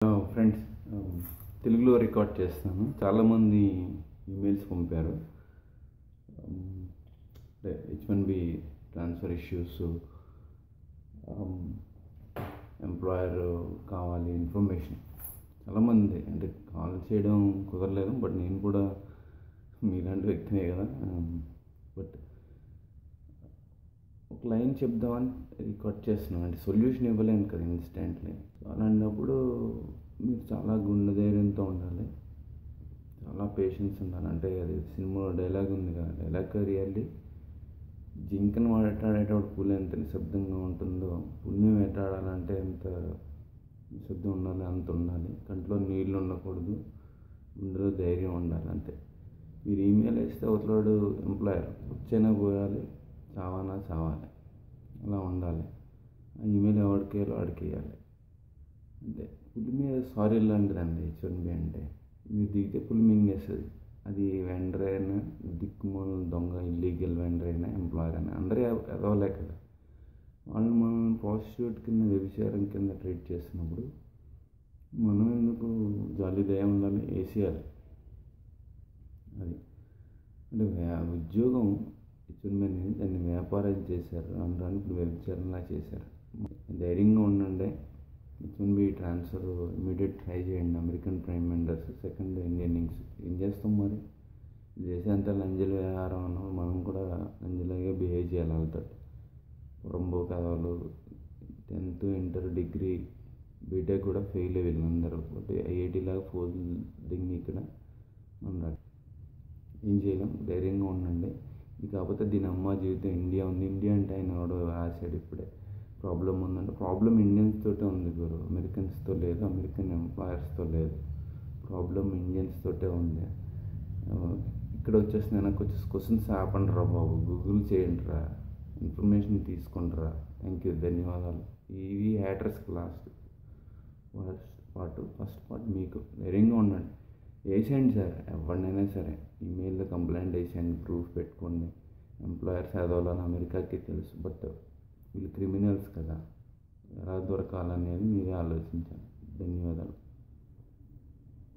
Friends, తెలుగులో record చేస్తాను. చాలామంది ఈమెయిల్స్ పంపారు. H1B ట్రాన్స్ఫర్ ఇష్యూస్, ఎంప్లాయర్ కావాలి ఇన్ఫర్మేషన్. చాలామంది అంటే కాల్ చేయడం కుదరలేదు, బట్ నేను కూడా మీలాంటి వ్యక్తినే కదా. బట్ ఒక లైన్ చెప్దామని రికార్డ్ చేస్తున్నాను. అంటే సొల్యూషన్ ఇవ్వలేను కదా ఇన్స్టెంట్లీ. అలాంటప్పుడు మీరు చాలా గుండె ధైర్యంతో ఉండాలి, చాలా పేషెన్స్ ఉండాలి. అంటే అది సినిమాలో డైలాగ్ ఉంది కదా, డైలాగ్ రియాలిటీ. జింకను వేటాడేటప్పుడు పులి ఎంత నిశ్శబ్దంగా ఉంటుందో, పులిని వేటాడాలంటే ఎంత నిశ్శబ్దం ఉండాలి, అంత ఉండాలి. కంట్లో నీళ్ళు ఉండకూడదు, గుండెలో ధైర్యం ఉండాలి. అంతే. మీరు ఈమెయిల్ వేస్తే అవతలాడు ఎంప్లాయర్ వచ్చైనా పోయాలి, చావానా చావాలి, అలా ఉండాలి. ఆ ఈమెయిల్ ఎవరికి వేయాలో వాడికి వేయాలి. అంతే. పులి మీద సారీ లాంటిదండి H1B అంటే. మీరు దిగితే పులి మింగేస్తుంది. అది వెండర్ అయినా, దిక్కుమాల దొంగ ఇల్లీగల్ వెండర్ అయినా, ఎంప్లాయర్ అయినా అందరూ ఎదవలే కదా. వాళ్ళు మనల్ని ప్రాస్టిట్యూట్ కింద, వ్యభిచారం కింద ట్రీట్ చేస్తున్నప్పుడు మనం ఎందుకు జాలి దయ ఉండాలి, వేసేయాలి. అది అంటే ఉద్యోగం H1B అనేది దాన్ని వ్యాపారం చేశారు, అందరూ ఇప్పుడు వ్యభిచారంలా చేశారు. ధైర్యంగా ఉండండి. H1B ట్రాన్స్ఫర్ ఇమీడియట్ ట్రై చేయండి. American prime ministers, second Indian innings. ఏం చేస్తాం మరి? దేశంతా లంజల వ్యవహారం అన్నప్పుడు మనం కూడా లంజలాగా బిహేవ్ చేయాలి వాళ్ళతో. పొరంబో కథలు, 10th, ఇంటర్, డిగ్రీ, బీటెక్ కూడా ఫెయిల్ వీళ్ళందరూ. బట్ IIT లాగా ఫోల్డింగ్ ఇక్కడ మనం ఏం చేయలేం. ధైర్యంగా ఉండండి. ఇది కాకపోతే దీని అమ్మ జీవితం ఇండియా ఉంది. ఇండియా అంటే ఆయన ఎవడో రాశాడు ఇప్పుడే. ప్రాబ్లం ఉందంటే ప్రాబ్లం ఇండియన్స్ తోటే ఉంది గురు, అమెరికన్స్తో లేదు, అమెరికన్ ఎంప్లాయర్స్తో లేదు. ప్రాబ్లం ఇండియన్స్ తోటే ఉంది. ఇక్కడ వచ్చేసి నాకు వచ్చేసి క్వశ్చన్స్ ఆపండి రా బాబు, గూగుల్ చేయండి రా, ఇన్ఫర్మేషన్ తీసుకోండి రా. థ్యాంక్ యూ, ధన్యవాదాలు. ఇవి హ్యాటర్స్కి లాస్ట్ పార్ట్. ఫస్ట్ పార్ట్ మీకు ధైర్యంగా ఉండండి. వేసేయండి సార్, ఎవరినైనా సరే ఈమెయిల్లో కంప్లైంట్ వేసేయండి, ప్రూఫ్ పెట్టుకోండి. ఎంప్లాయర్స్ చదవాలని అమెరికాకి తెలుసు, బట్ వీళ్ళు క్రిమినల్స్ కదా, ఎలా దొరకాలనేది మీరే ఆలోచించాలి. ధన్యవాదాలు.